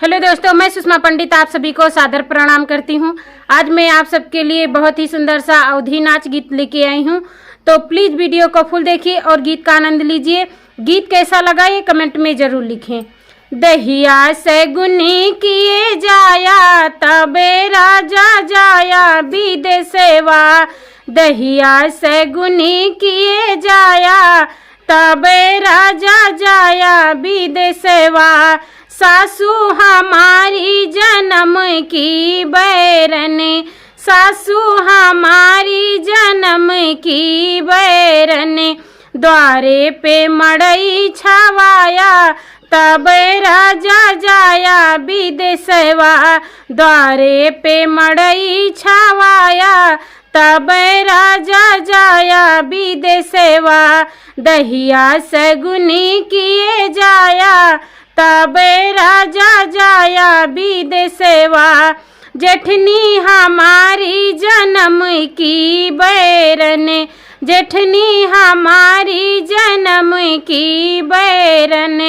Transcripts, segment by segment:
Hello दोस्तों, मैं सुषमा पंडित आप सभी को सादर प्रणाम करती हूं। आज मैं आप सबके लिए बहुत ही सुंदर सा अवधी नाच गीत लेके आई हूं, तो प्लीज वीडियो को फुल देखिए और गीत का आनंद लीजिए। गीत कैसा लगा ये कमेंट में जरूर लिखें। दहिया से गुनी किए जाया तबे राजा जाया विदेशवा। दहिया से गुनी किए जाया तबे राजा जाया विदेशवा। सासू हमारी जन्म की बैरन, सासू हमारी जन्म की बैरन। द्वारे पे मड़ई छवाया तब राजा जाया विदेशवा। द्वारे पे मड़ई छवाया तब राजा जाया विदेशवा। दहिया सगुनी किए जाया तबे राजा जाया विदेशवा। जेठनी हमारी जन्म की बैरन, जेठनी हमारी जन्म की बैरन।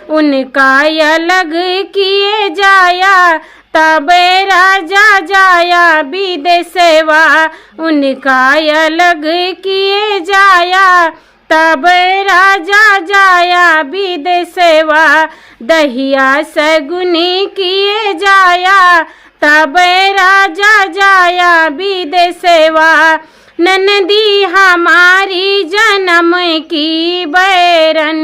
उनका अलग किए जाया तबे राजा जाया विदेशवा। उनका अलग किए जाया तब राजा जाया विदेशवा। दहिया सगुनी किए जाया तब राजा जाया विदेशवा। ननदी हमारी जन्म की बैरन,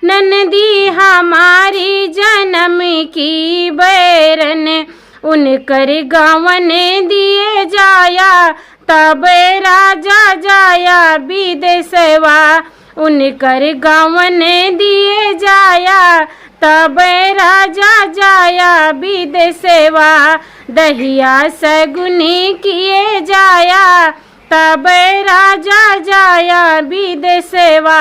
ननदी हमारी जन्म की बैरन। उनकर गवन दिए जाया तब राजा जाया विदेशवा। उनकर गवन दिए जाया तब राजा जाया विदेशवा। दहिया सगुनी किए जाया तब राजा जाया विदेशवा।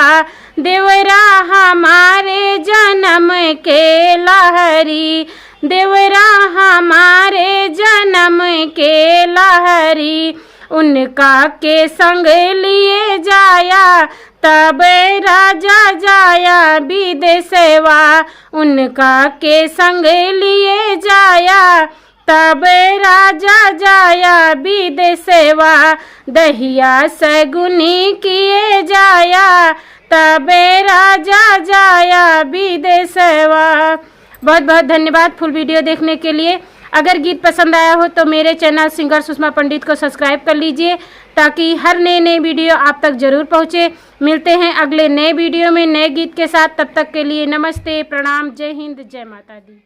देवरा हमारे जन्म के लहरी, देवरा हमारे जन्म के लहरी। उनका के संग लिए जाया तब राजा जाया विदेशवा। उनका के संग लिए जाया तब राजा जाया विदेशवा। दहिया सगुनी किए जाया तब राजा जाया विदेशवा। बहुत बहुत धन्यवाद फुल वीडियो देखने के लिए। अगर गीत पसंद आया हो तो मेरे चैनल सिंगर सुषमा पंडित को सब्सक्राइब कर लीजिए ताकि हर नए वीडियो आप तक जरूर पहुंचे। मिलते हैं अगले नए वीडियो में नए गीत के साथ। तब तक के लिए नमस्ते, प्रणाम, जय हिंद, जय माता दी।